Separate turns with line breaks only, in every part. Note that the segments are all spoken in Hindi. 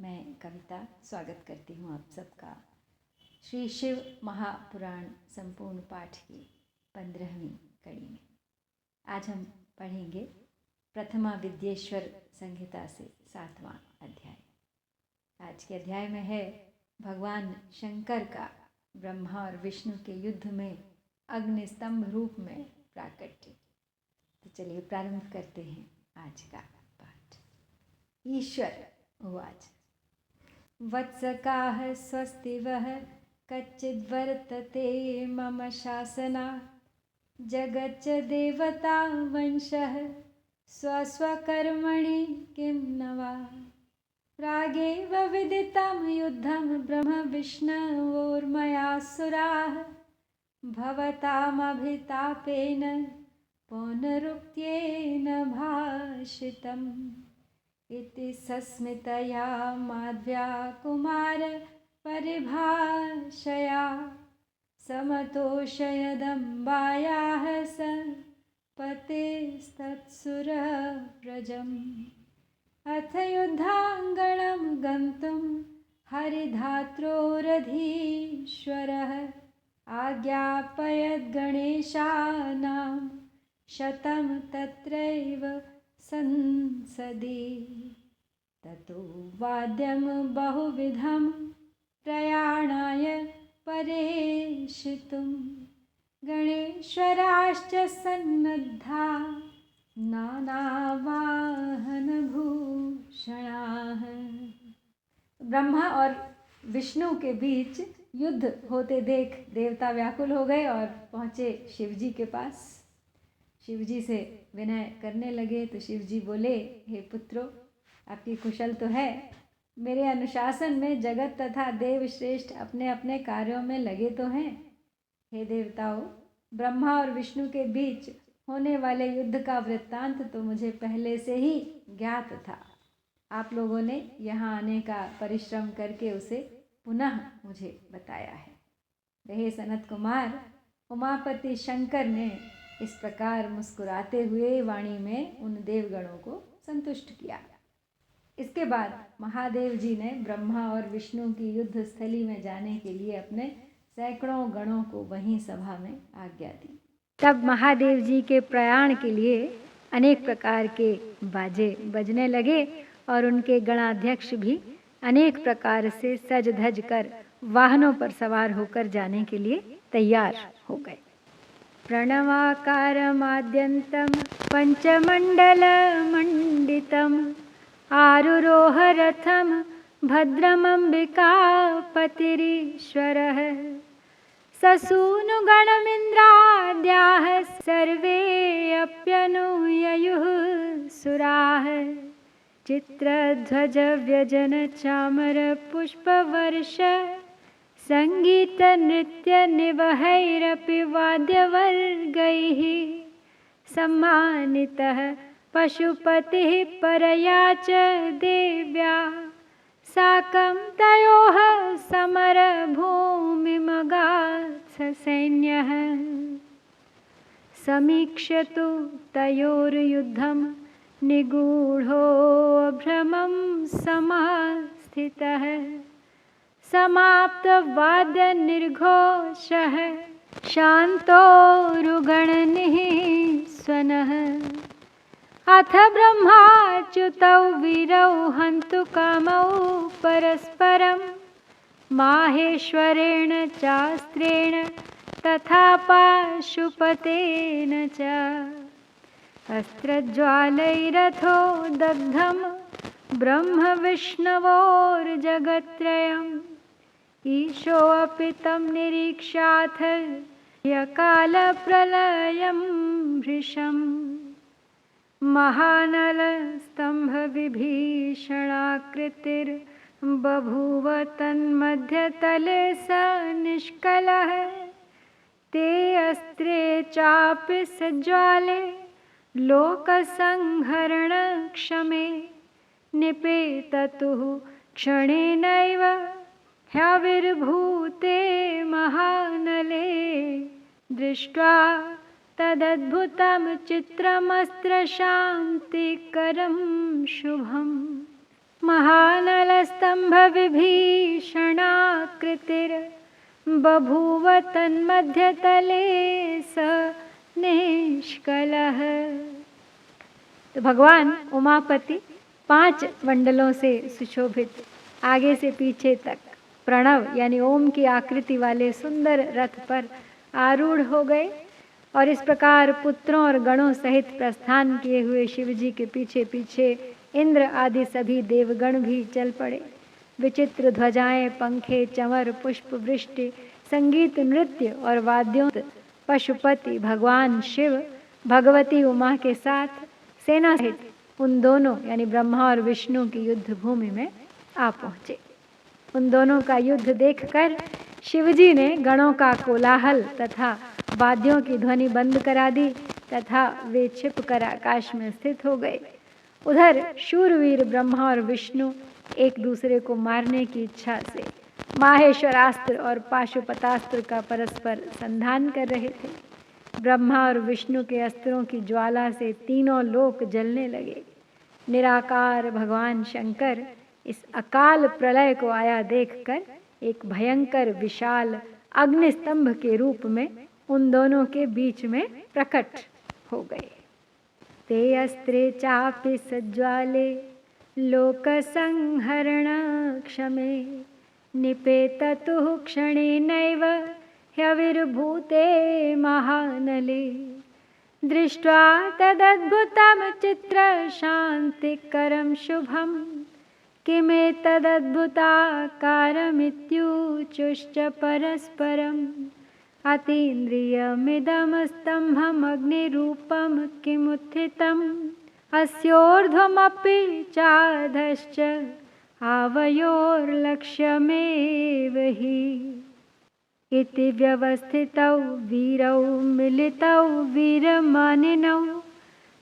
मैं कविता स्वागत करती हूँ आप सबका श्री शिव महापुराण संपूर्ण पाठ की 15वीं कड़ी में। आज हम पढ़ेंगे प्रथमा विद्येश्वर संहिता से 7वां अध्याय। आज के अध्याय में है भगवान शंकर का ब्रह्मा और विष्णु के युद्ध में अग्निस्तंभ रूप में प्राकट्य। तो चलिए प्रारंभ करते हैं आज का पाठ। ईश्वर उवाच वत्सकाः स्वस्ति वः कच्चिद्वर्तते मम शासना जगच्च देवता वंशः स्वस्वकर्मणि किं न वा प्रागेव विदितं युद्धं ब्रह्म विष्णवोर्मयासुराः भवतामभितापेन पौनरुक्त्येन भाषितम् इति सस्मितया माध्व्या कुमार परिभाषया समतोषयदम्बायाः स पतेस्तत्सुरव्रजम् अथ युद्धाङ्गणं गन्तुं हरिधात्रोरधीश्वरः आज्ञापयद्गणेशानां 100 तत्रैव संसदि ततो वाद्यं बहुविधं प्रयाणाय परेषितुं गणेश्वराश्च सन्नद्धा नानावाहनभूषणाः। ब्रह्मा और विष्णु के बीच युद्ध होते देख देवता व्याकुल हो गए और पहुँचे शिवजी के पास। शिवजी से विनय करने लगे तो शिवजी बोले, हे पुत्रों, आपकी कुशल तो है। मेरे अनुशासन में जगत तथा देव श्रेष्ठ अपने अपने कार्यों में लगे तो हैं। हे देवताओं, ब्रह्मा और विष्णु के बीच होने वाले युद्ध का वृत्तांत तो मुझे पहले से ही ज्ञात था। आप लोगों ने यहाँ आने का परिश्रम करके उसे पुनः मुझे बताया है। हे सनत कुमार, उमापति शंकर ने इस प्रकार मुस्कुराते हुए वाणी में उन देवगणों को संतुष्ट किया। इसके बाद महादेव जी ने ब्रह्मा और विष्णु की युद्ध स्थली में जाने के लिए अपने सैकड़ों गणों को वहीं सभा में आज्ञा दी। तब महादेव जी के प्रयाण के लिए अनेक प्रकार के बाजे बजने लगे और उनके गणाध्यक्ष भी अनेक प्रकार से सज धज कर वाहनों पर सवार होकर जाने के लिए तैयार हो गए। प्रणवाकारमाद्यन्तं पञ्चमण्डलमण्डितम् आरुरोह रथं भद्रमम्बिकापतिरीश्वरः ससूनुगणमिन्द्राद्याः सर्वे अप्यनुययुः सुराः चित्रध्वजव्यजनचामरपुष्पवर्ष सङ्गीतनृत्यनिवहैरपि वाद्यवर्गैः सम्मानितः पशुपतिः परया च देव्या साकं तयोः समरभूमिमगात्स सैन्यः समीक्ष्यतु तयोर्युद्धं निगूढोऽभ्रमं समास्थितः समाप्तवाद्यनिर्घोषः शान्तोरुगणनिः स्वनः अथ ब्रह्माच्युतौ वीरौ हन्तु कामौ परस्परं माहेश्वरेण चास्त्रेण तथा पाशुपतेन च अस्त्रज्वालैरथो दग्धं ब्रह्मविष्णवोर्जगत्त्रयम् ईशोऽपि तं निरीक्षाथ यकालप्रलयं भृशम् महानलस्तम्भविभीषणाकृतिर्बभूव तन्मध्यतले स निष्कलः ते अस्त्रे चापि सज्ज्वाले लोकसंहरणक्षमे निपेततुः क्षणेनैव ह्यविर्भूते महानले दृष्ट्वा तदद्भुतं चित्रमस्त्रशान्तिकरं शुभम् महानलस्तम्भविभीषणाकृतिर्बभूव तन्मध्यतले स निष्कलः। तो भगवान उमापति 5 मंडलों से सुशोभित आगे से पीछे तक प्रणव यानी ओम की आकृति वाले सुंदर रथ पर आरूढ़ हो गए और इस प्रकार पुत्रों और गणों सहित प्रस्थान किए हुए शिव जी के पीछे पीछे इंद्र आदि सभी देवगण भी चल पड़े। विचित्र ध्वजाएं, पंखे, चंवर, पुष्प वृष्टि, संगीत, नृत्य और वाद्यों पशुपति भगवान शिव भगवती उमा के साथ सेना सहित उन दोनों यानी ब्रह्मा और विष्णु की युद्ध भूमि में आ पहुंचे। उन दोनों का युद्ध देखकर शिवजी ने गणों का कोलाहल तथा वाद्यों की ध्वनि बंद करा दी तथा वे छिप कर आकाश में स्थित हो गए। उधर शूरवीर ब्रह्मा और विष्णु एक दूसरे को मारने की इच्छा से माहेश्वरास्त्र और पाशुपतास्त्र का परस्पर संधान कर रहे थे। ब्रह्मा और विष्णु के अस्त्रों की ज्वाला से तीनों लोक जलने लगे। निराकार भगवान शंकर इस अकाल प्रलय को आया देखकर एक भयंकर विशाल अग्निस्तंभ के रूप में उन दोनों के बीच में प्रकट हो गए। ते अस्त्रे चापि सज्ज्वाले लोक संहरण क्षमे निपेततुः क्षणेनैव ह्यविर्भूते महानले। दृष्ट्वा तदद्भुतं चित्रशान्तिकरं शुभं किमेतदद्भुताकारमित्यूचुश्च परस्परम्। अतीन्द्रियमिदं स्तम्भमग्निरूपं किमुत्थितम् अस्योर्ध्वमपि चाधश्च आवयोर्लक्ष्यमेव हि। इति व्यवस्थितौ वीरौ मिलितौ वीरमानिनौ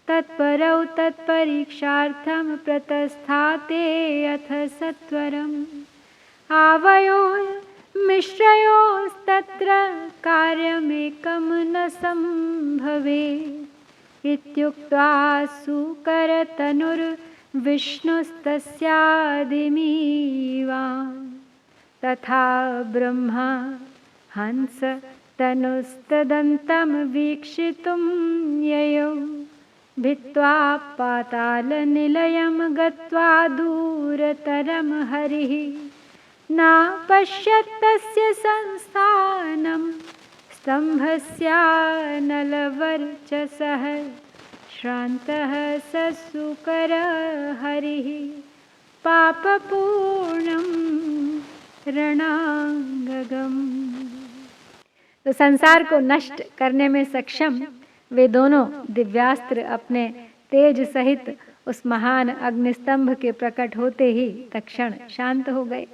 तत्परौ तत्परीक्षार्थं प्रतस्थाते अथ सत्वरम्। आवयोर्मिश्रयोस्तत्र कार्यमेकं न सम्भवे इत्युक्त्वा सुकरतनुर्विष्णुस्तस्यादिमीवान् तथा ब्रह्मा हंस तनुस्तदन्तं वीक्षितुं ययौ भित्त्वा पातालनिलयं गत्वा दूरतरं हरिः नापश्यत्तस्य संस्थानं स्तम्भस्यानलवर्चसः श्रान्तः स सुकरहरिः पापपूर्णं रणांगगम्। तो संसार को नष्ट करने में सक्षम वे दोनों दिव्यास्त्र अपने तेज सहित उस महान अग्निस्तंभ के प्रकट होते ही तत्क्षण शांत हो गए।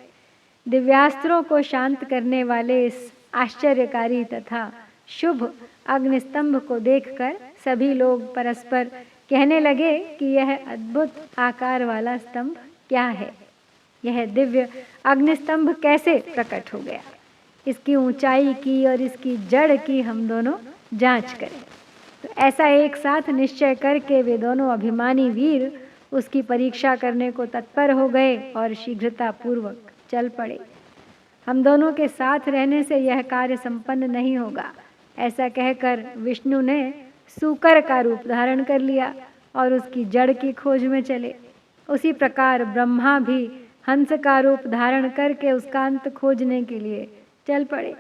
दिव्यास्त्रों को शांत करने वाले इस आश्चर्यकारी तथा शुभ अग्निस्तंभ को देखकर सभी लोग परस्पर कहने लगे कि यह अद्भुत आकार वाला स्तंभ क्या है, यह दिव्य अग्निस्तंभ कैसे प्रकट हो गया, इसकी ऊंचाई की और इसकी जड़ की हम दोनों जांच करें। तो ऐसा एक साथ निश्चय करके वे दोनों अभिमानी वीर उसकी परीक्षा करने को तत्पर हो गए और शीघ्रता पूर्वक चल पड़े। हम दोनों के साथ रहने से यह कार्य संपन्न नहीं होगा, ऐसा कहकर विष्णु ने सूकर का रूप धारण कर लिया और उसकी जड़ की खोज में चले। उसी प्रकार ब्रह्मा भी हंस का रूप धारण करके उसका अंत खोजने के लिए चल पड़े।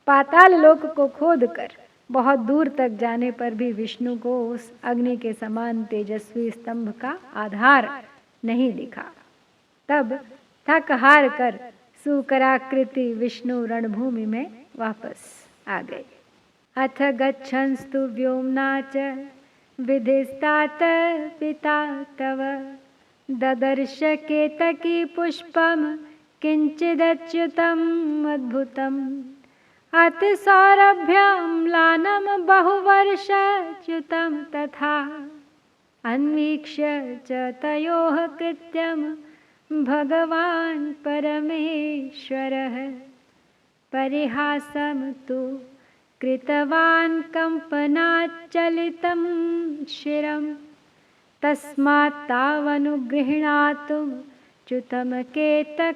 पाताल लोक को खोदकर बहुत दूर तक जाने पर भी विष्णु को उस अग्नि के समान तेजस्वी स्तंभ का आधार नहीं दिखा। तब थक हार कर सूकराकृति विष्णु रणभूमि में वापस आ गए। अथ गच्छंस्तु व्योम्ना च विधिस्तात पिता तव ददर्श केतकी पुष्पम किंचिदच्युतम अद्भुतम अतिसौरभ्यम्लानं बहुवर्षच्युतं तथा अन्वीक्ष्य च तयोः कृत्यं भगवान् परमेश्वरः परिहासं तु कृतवान् कंपनाच्चलितं शिरं तस्मात् तावनुगृह्णातुं च्युतं केतकमुत्तमं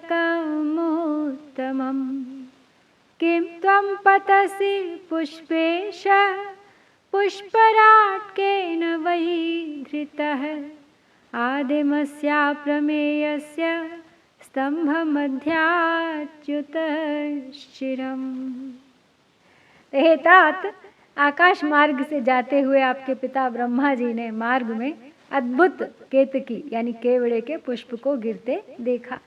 किं त्वं पतसि पुष्पेश पुष्पराट्केन वै धृतः आदिमस्याप्रमेयस्य स्तंभमध्याच्युतश्चिरम्। हे तात, आकाश मार्ग से जाते हुए आपके पिता ब्रह्मा जी ने मार्ग में अद्भुत केतकी यानी केवड़े के पुष्प को गिरते देखा।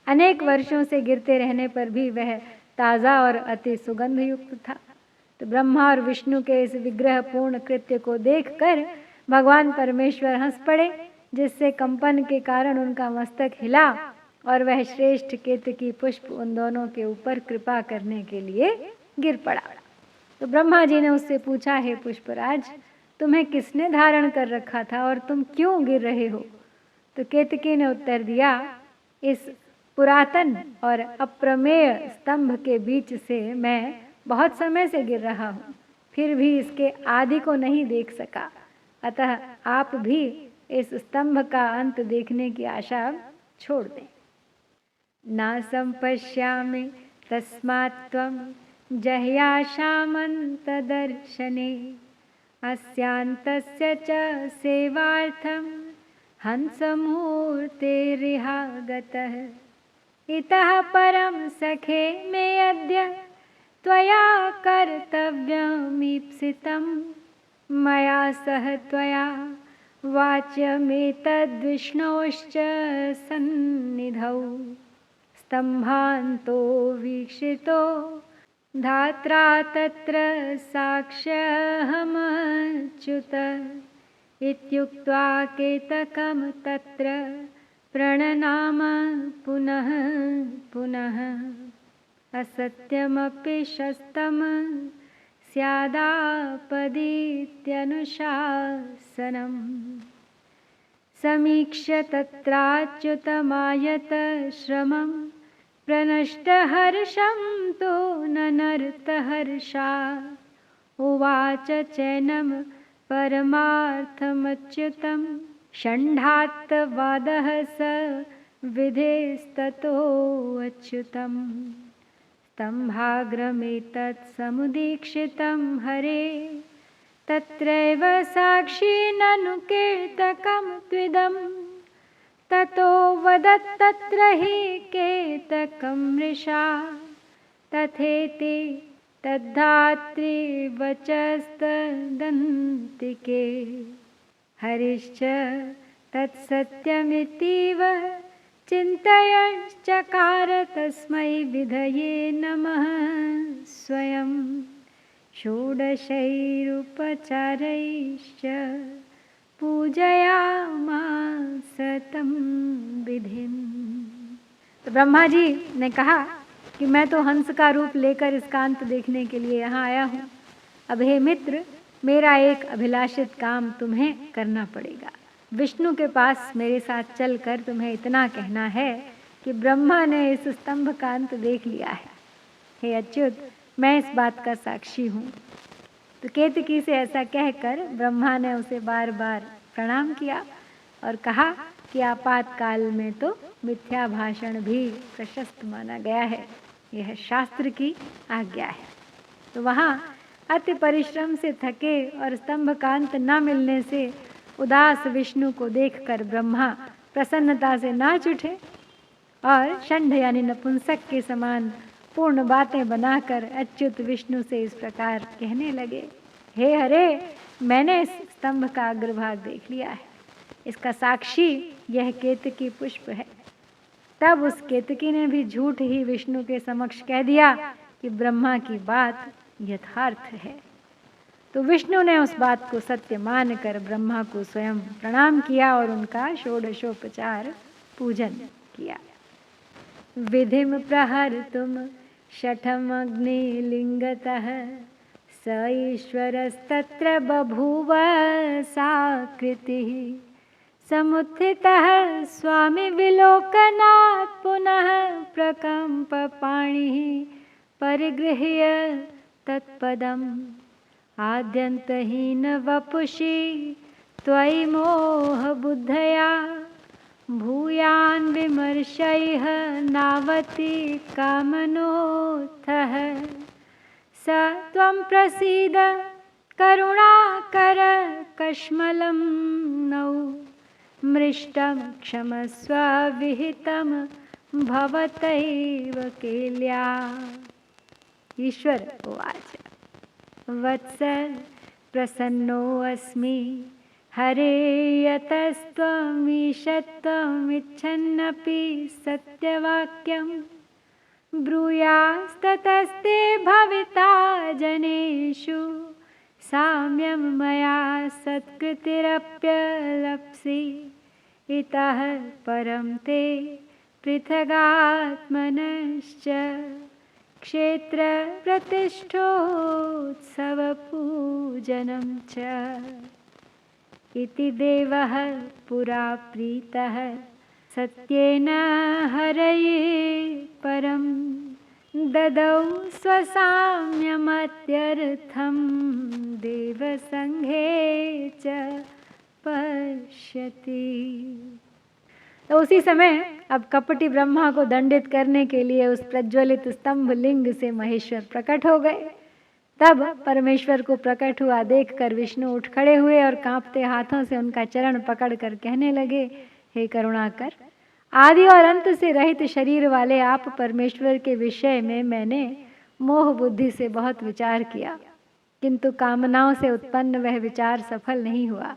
अनेक वर्षों से गिरते रहने पर भी वह ताज़ा और अति सुगंध युक्त था। तो ब्रह्मा और विष्णु के इस विग्रह पूर्ण कृत्य को देखकर भगवान परमेश्वर हंस पड़े, जिससे कंपन के कारण उनका मस्तक हिला और वह श्रेष्ठ केतकी पुष्प उन दोनों के ऊपर कृपा करने के लिए गिर पड़ा। तो ब्रह्मा जी ने उससे पूछा, हे पुष्पराज, तुम्हें किसने धारण कर रखा था और तुम क्यों गिर रहे हो? तो केतकी ने उत्तर दिया, इस पुरातन और अप्रमेय स्तंभ के बीच से मैं बहुत समय से गिर रहा हूँ, फिर भी इसके आदि को नहीं देख सका। अतः आप भी इस स्तंभ का अंत देखने की आशा छोड़ दें। ना संपश्यामि तस्मात् त्वं जह्याशामन्तदर्शने अस्यान्तस्य च सेवार्थं हंसमूर्तिरिहागतः इतः परं सखे मे अद्य त्वया कर्तव्यमीप्सितं मया सह त्वया वाच्यमेतद्विष्णोश्च सन्निधौ स्तम्भान्तो वीक्षितो धात्रा तत्र साक्ष्यहमच्युत इत्युक्त्वा केतकं तत्र प्रणनाम पुनः पुनः असत्यमपि शस्तं स्यादापदीत्यनुशासनम् समीक्ष्य तत्राच्युतमायत श्रमं प्रनष्टहर्षं तु ननर्तहर्षा उवाच चैनं परमार्थमच्युतं षण्ढात्तवादः स विधेस्ततोऽच्युतं स्तम्भाग्रमेतत्समुदीक्षितं हरे तत्रैव साक्षी ननु केतकं त्विदं ततो वदत्तत्र हि केतकं मृषा तथेति तद्धात्रीवचस्तदन्तिके हरिश्च तत्सत्यमितीव चिन्तयश्चकार तस्मै विधये नमः स्वयं षोडशैरुपचारैश्च पूजयामास तं विधिं। तो ब्रह्मा जी ने कहा कि मैं तो हंस का रूप लेकर इसका अंत देखने के लिए यहाँ आया हूँ। अब हे मित्र, मेरा एक अभिलाषित काम तुम्हें करना पड़ेगा। विष्णु के पास मेरे साथ चलकर तुम्हें इतना कहना है कि ब्रह्मा ने इस स्तंभ का अंत देख लिया है। हे अच्युत, मैं इस बात का साक्षी हूँ। तो केतकी से ऐसा कहकर ब्रह्मा ने उसे बार बार प्रणाम किया और कहा कि आपातकाल में तो मिथ्या भाषण भी प्रशस्त माना गया है, यह शास्त्र की आज्ञा है। तो वहाँ अति परिश्रम से थके और स्तंभ का अंत न मिलने से उदास विष्णु को देखकर ब्रह्मा प्रसन्नता से नाच उठे और षंड यानी नपुंसक के समान पूर्ण बातें बनाकर अच्युत विष्णु से इस प्रकार कहने लगे, हे हरे, मैंने इस स्तंभ का अग्रभाग देख लिया है, इसका साक्षी यह केतकी पुष्प है। तब उस केतकी ने भी झूठ ही विष्णु के समक्ष कह दिया कि ब्रह्मा की बात यथार्थ है। तो विष्णु ने उस बात को सत्य मानकर ब्रह्मा को स्वयं प्रणाम किया और उनका षोडशोपचार पूजन किया। विधिम प्रहर्तुम शठमग्निलिंगतः स ईश्वरस्तत्र बभूव साकृतिः समुत्थितः स्वामी विलोकनात् पुनः प्रकम्प पाणिः परिगृह्य तत्पदम् आद्यन्तहीन वपुषि त्वयि मोह बुद्धया भूयान् विमर्शैः नावति कामनोऽथः स त्वं प्रसीद करुणाकर कश्मलं नौ मृष्टं क्षमस्व विहितं भवतैव केल्या। ईश्वर उवाच वत्स प्रसन्नोऽस्मि हरे यतस्त्वमीशत्वमिच्छन्नपि सत्यवाक्यं ब्रूयास्ततस्ते भविता जनेषु साम्यं मया सत्कृतिरप्यलप्सि इतः परं ते पृथगात्मनश्च क्षेत्रप्रतिष्ठोत्सवपूजनं च इति देवः पुरा प्रीतः सत्येन हरये परं ददौ स्वसाम्यमत्यर्थं देवसंघे च पश्यति। तो उसी समय अब कपटी ब्रह्मा को दंडित करने के लिए उस प्रज्वलित स्तंभ लिंग से महेश्वर प्रकट हो गए। तब परमेश्वर को प्रकट हुआ देखकर विष्णु उठ खड़े हुए और कांपते हाथों से उनका चरण पकड़कर कहने लगे, हे करुणाकर, आदि और अंत से रहित शरीर वाले आप परमेश्वर के विषय में मैंने मोह बुद्धि से बहुत विचार किया, किंतु कामनाओं से उत्पन्न वह विचार सफल नहीं हुआ।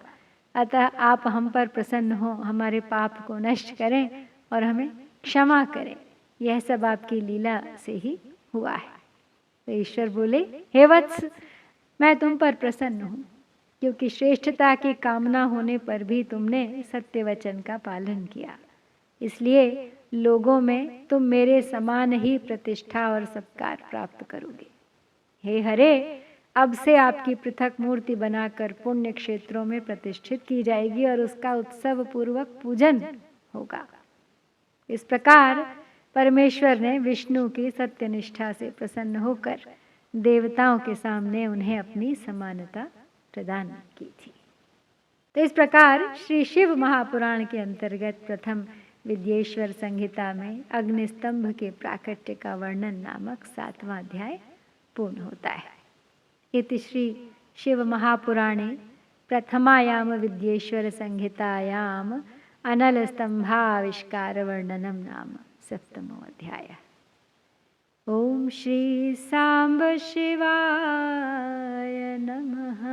अतः आप हम पर प्रसन्न हो, हमारे पाप को नष्ट करें और हमें क्षमा करें। यह सब आपकी लीला से ही हुआ है। तो ईश्वर बोले, हे वत्स, मैं तुम पर प्रसन्न हूँ, क्योंकि श्रेष्ठता की कामना होने पर भी तुमने सत्य वचन का पालन किया। इसलिए लोगों में तुम मेरे समान ही प्रतिष्ठा और सत्कार प्राप्त करोगे। हे हरे, अब से आपकी पृथक मूर्ति बनाकर पुण्य क्षेत्रों में प्रतिष्ठित की जाएगी और उसका उत्सव पूर्वक पूजन होगा। इस प्रकार परमेश्वर ने विष्णु की सत्यनिष्ठा से प्रसन्न होकर देवताओं के सामने उन्हें अपनी समानता प्रदान की थी। तो इस प्रकार श्री शिव महापुराण के अंतर्गत प्रथम विद्येश्वर संहिता में अग्निस्तंभ के प्राकट्य का वर्णन नामक 7वां अध्याय पूर्ण होता है। इति श्री शिव महापुराणे प्रथमायाम विद्येश्वर संहितायाम अनल स्तंभाविष्कार वर्णनम नाम 7मो अध्याय। ओम श्री सांब शिवाय नमः।